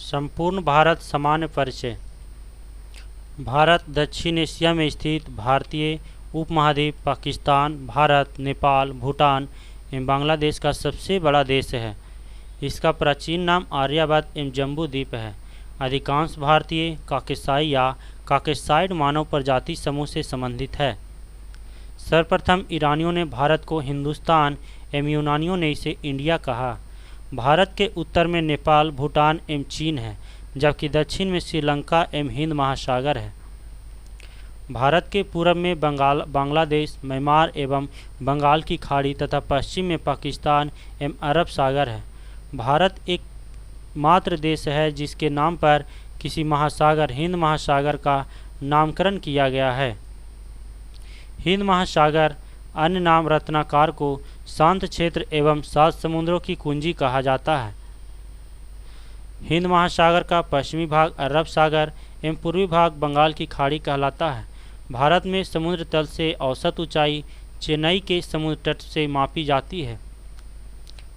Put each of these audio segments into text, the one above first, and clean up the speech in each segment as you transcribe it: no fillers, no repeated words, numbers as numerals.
संपूर्ण भारत सामान्य परिचय। भारत दक्षिण एशिया में स्थित भारतीय उपमहाद्वीप, पाकिस्तान, भारत, नेपाल, भूटान एवं बांग्लादेश का सबसे बड़ा देश है। इसका प्राचीन नाम आर्यभट्ट एवं जम्बू द्वीप है। अधिकांश भारतीय काकेसाई या काकेसाइड मानव प्रजाति समूह से संबंधित है। सर्वप्रथम ईरानियों ने भारत को हिंदुस्तान एवं यूनानियों ने इसे इंडिया कहा। भारत के उत्तर में नेपाल, भूटान एवं चीन है, जबकि दक्षिण में श्रीलंका एवं हिंद महासागर है। भारत के पूर्व में बांग्लादेश, म्यांमार एवं बंगाल की खाड़ी तथा पश्चिम में पाकिस्तान एवं अरब सागर है। भारत एक मात्र देश है जिसके नाम पर किसी महासागर हिंद महासागर का नामकरण किया गया है। हिंद महासागर अन्य नाम रत्नाकर को शांत क्षेत्र एवं 7 समुद्रों की कुंजी कहा जाता है। हिंद महासागर का पश्चिमी भाग अरब सागर एवं पूर्वी भाग बंगाल की खाड़ी कहलाता है। भारत में समुद्र तल से औसत ऊंचाई चेन्नई के समुद्र तट से मापी जाती है।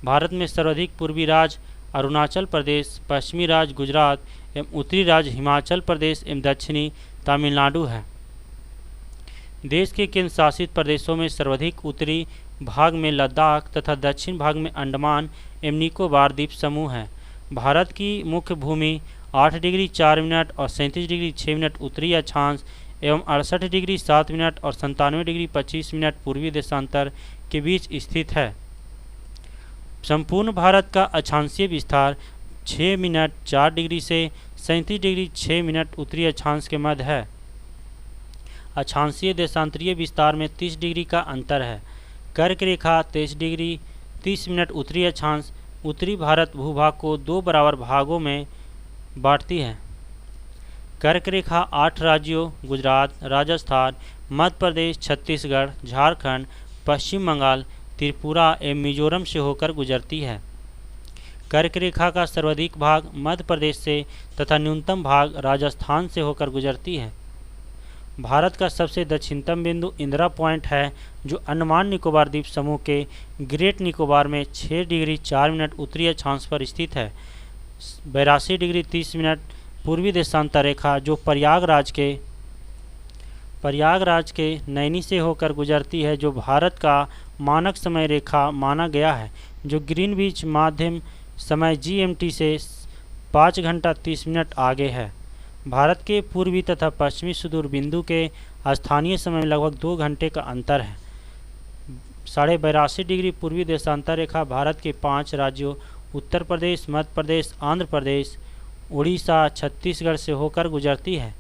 भारत में सर्वाधिक पूर्वी राज्य अरुणाचल प्रदेश, पश्चिमी राज्य गुजरात एवं उत्तरी राज्य हिमाचल प्रदेश एवं दक्षिणी तमिलनाडु है। देश के केंद्र शासित प्रदेशों में सर्वाधिक उत्तरी भाग में लद्दाख तथा दक्षिण भाग में अंडमान एवं निकोबार द्वीप समूह है। भारत की मुख्य भूमि 8 डिग्री 4 मिनट और 37 डिग्री 6 मिनट उत्तरी अक्षांश एवं 68 डिग्री 7 मिनट और 97 डिग्री 25 मिनट पूर्वी देशांतर के बीच स्थित है। संपूर्ण भारत का अक्षांशीय विस्तार 6 मिनट 4 डिग्री से 37 डिग्री 6 मिनट उत्तरी अक्षांश के मध्य है। अक्षांशीय देशांतरीय विस्तार में 30 डिग्री का अंतर है। कर्क रेखा 23 डिग्री 30 मिनट उत्तरी अक्षांश उत्तरी भारत भूभाग को 2 बराबर भागों में बांटती है। कर्क रेखा 8 राज्यों गुजरात, राजस्थान, मध्य प्रदेश, छत्तीसगढ़, झारखंड, पश्चिम बंगाल, त्रिपुरा एवं मिजोरम से होकर गुजरती है। कर्क रेखा का सर्वाधिक भाग मध्य प्रदेश से तथा न्यूनतम भाग राजस्थान से होकर गुजरती है। भारत का सबसे दक्षिणतम बिंदु इंदिरा पॉइंट है, जो अंडमान निकोबार द्वीप समूह के ग्रेट निकोबार में 6 डिग्री 4 मिनट उत्तरी अक्षांश पर स्थित है। 82 डिग्री 30 मिनट पूर्वी देशांतर रेखा जो प्रयागराज के नैनी से होकर गुजरती है, जो भारत का मानक समय रेखा माना गया है, जो ग्रीनविच माध्यम समय GMT से 5 घंटा 30 मिनट आगे है। भारत के पूर्वी तथा पश्चिमी सुदूर बिंदु के स्थानीय समय में लगभग 2 घंटे का अंतर है। 82.5 डिग्री पूर्वी देशांतर रेखा भारत के 5 राज्यों उत्तर प्रदेश, मध्य प्रदेश, आंध्र प्रदेश, उड़ीसा, छत्तीसगढ़ से होकर गुजरती है।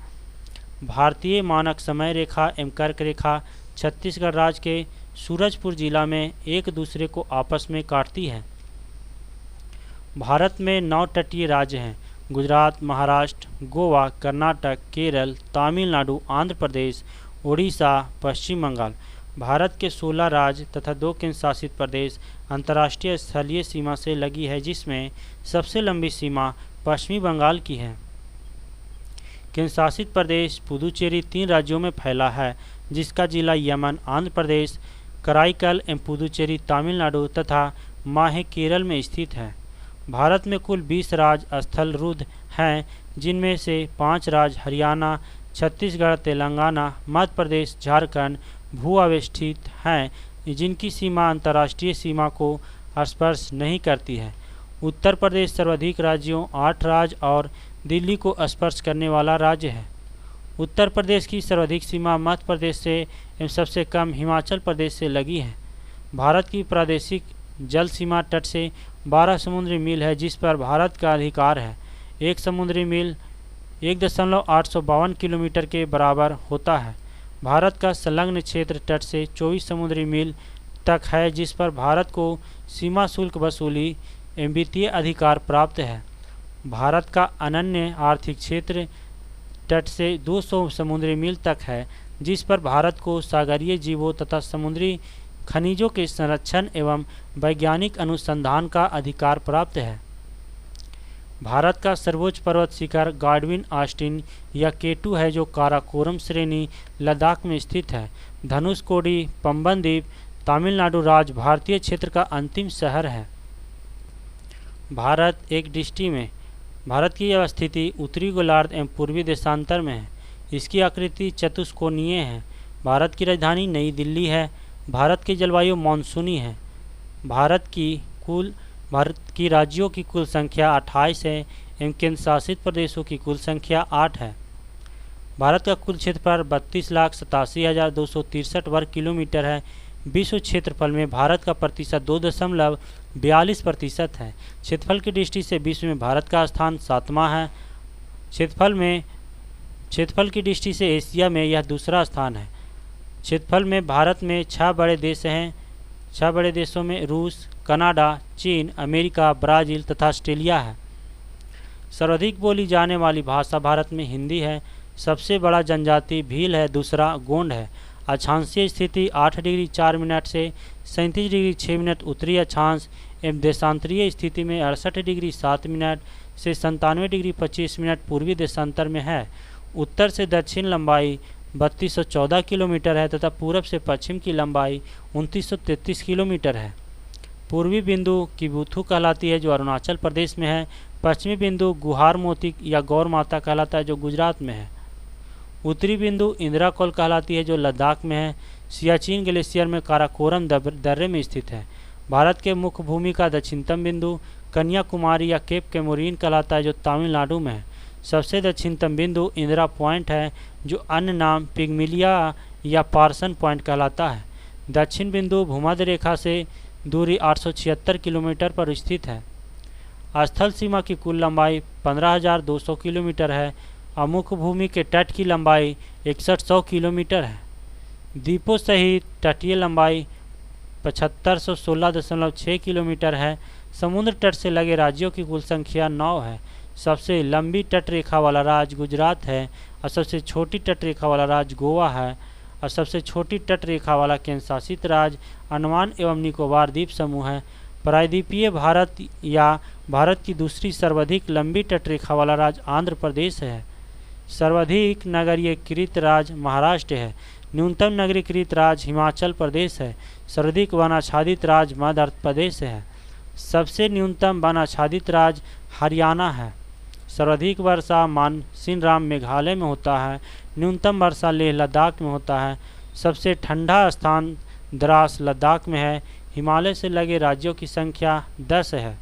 भारतीय मानक समय रेखा एवं कर्क रेखा छत्तीसगढ़ राज्य के सूरजपुर जिला में एक दूसरे को आपस में काटती है। भारत में 9 तटीय राज्य हैं: गुजरात, महाराष्ट्र, गोवा, कर्नाटक, केरल, तमिलनाडु, आंध्र प्रदेश, उड़ीसा, पश्चिम बंगाल। भारत के 16 राज्य तथा 2 केंद्र शासित प्रदेश अंतर्राष्ट्रीय स्थलीय सीमा से लगी है, जिसमें सबसे लंबी सीमा पश्चिमी बंगाल की है। केंद्र शासित प्रदेश पुदुचेरी 3 राज्यों में फैला है, जिसका जिला यमन, आंध्र प्रदेश, कराईकल एवं पुदुचेरी तमिलनाडु तथा माहे केरल में स्थित है। भारत में कुल 20 राज्य स्थलरुद्ध हैं, जिनमें से 5 राज्य हरियाणा, छत्तीसगढ़, तेलंगाना, मध्य प्रदेश, झारखंड भू अवस्थित हैं, जिनकी सीमा अंतर्राष्ट्रीय सीमा को स्पर्श नहीं करती है। उत्तर प्रदेश सर्वाधिक राज्यों 8 राज्य और दिल्ली को स्पर्श करने वाला राज्य है। उत्तर प्रदेश की सर्वाधिक सीमा मध्य प्रदेश से एवं सबसे कम हिमाचल प्रदेश से लगी है। भारत की प्रादेशिक जल सीमा तट से 12 समुद्री मील है, जिस पर भारत का अधिकार है। एक समुद्री मील 1.852 किलोमीटर के बराबर होता है। भारत का संलग्न क्षेत्र तट से 24 समुद्री मील तक है, जिस पर भारत को सीमा शुल्क वसूली एवं वित्तीय अधिकार प्राप्त है। भारत का अनन्य आर्थिक क्षेत्र तट से 200 समुद्री मील तक है, जिस पर भारत को सागरीय जीवों तथा समुद्री खनिजों के संरक्षण एवं वैज्ञानिक अनुसंधान का अधिकार प्राप्त है। भारत का सर्वोच्च पर्वत शिखर गाडविन ऑस्टिन या K2 है, जो काराकोरम श्रेणी लद्दाख में स्थित है। धनुषकोडी पंबन द्वीप तमिलनाडु राज्य भारतीय क्षेत्र का अंतिम शहर है। भारत एक दृष्टि में भारत की यह स्थिति उत्तरी गोलार्ध एवं पूर्वी देशांतर में है। इसकी आकृति चतुष्कोणीय है। भारत की राजधानी नई दिल्ली है। भारत की जलवायु मानसूनी है। भारत की राज्यों की कुल संख्या 28 है एवं केंद्र शासित प्रदेशों की कुल संख्या 8 है। भारत का कुल क्षेत्रफल 32,87,263 वर्ग किलोमीटर है। विश्व क्षेत्रफल में भारत का प्रतिशत 2.42% है। क्षेत्रफल की दृष्टि से विश्व में भारत का स्थान 7वां है। क्षेत्रफल की दृष्टि से एशिया में यह दूसरा स्थान है। क्षेत्रफल में भारत में 6 बड़े देश हैं। 6 बड़े देशों में रूस, कनाडा, चीन, अमेरिका, ब्राज़ील तथा ऑस्ट्रेलिया है। सर्वाधिक बोली जाने वाली भाषा भारत में हिंदी है। सबसे बड़ा जनजाति भील है। दूसरा गोंड है। अक्षांशीय स्थिति 8 डिग्री 4 मिनट से 37 डिग्री 6 मिनट उत्तरी अक्षांश एवं देशांतरीय स्थिति में 68 डिग्री 7 मिनट से 97 डिग्री 25 मिनट पूर्वी देशांतर में है। उत्तर से दक्षिण लंबाई 3214 किलोमीटर है तथा पूरब से पश्चिम की लंबाई 2933 किलोमीटर है। पूर्वी बिंदु किबुथु कहलाती है जो अरुणाचल प्रदेश में है। पश्चिमी बिंदु गुहार मोती या गौर माता कहलाता है जो गुजरात में है। उत्तरी बिंदु इंदिरा कौल कहलाती है जो लद्दाख में है। सियाचिन ग्लेशियर में काराकोरम दर्रे में स्थित है। भारत के मुख्य भूमि का दक्षिणतम बिंदु कन्याकुमारी या केप कैमोरीन कहलाता है जो तमिलनाडु में है। सबसे दक्षिणतम बिंदु इंदिरा पॉइंट है जो अन्य नाम पिग्मिलिया या पार्सन पॉइंट कहलाता है। दक्षिण बिंदु भूमध्य रेखा से दूरी 876 किलोमीटर पर स्थित है। स्थल सीमा की कुल लंबाई 15,200 किलोमीटर है और मुख्य भूमि के तट की लंबाई 6100 किलोमीटर है। द्वीपों सहित तटीय लंबाई 7516.6 किलोमीटर है। समुद्र तट से लगे राज्यों की कुल संख्या 9 है। सबसे लंबी तट रेखा वाला राज्य गुजरात है और सबसे छोटी तट रेखा वाला राज्य गोवा है और सबसे छोटी तट रेखा वाला केंद्र शासित राज्य अंडमान एवं निकोबार द्वीप समूह है। प्रायद्वीपीय भारत या भारत की दूसरी सर्वाधिक लंबी तट रेखा वाला राज्य आंध्र प्रदेश है। सर्वाधिक नगरीयकृत राज्य महाराष्ट्र है। न्यूनतम नगरीकृत राज्य हिमाचल प्रदेश है। सर्वाधिक वनाच्छादित राज्य मध्य प्रदेश है। सबसे न्यूनतम वनाच्छादित राज्य हरियाणा है। सर्वाधिक वर्षा मानसिनराम मेघालय में होता है। न्यूनतम वर्षा लेह लद्दाख में होता है। सबसे ठंडा स्थान द्रास लद्दाख में है। हिमालय से लगे राज्यों की संख्या 10 है।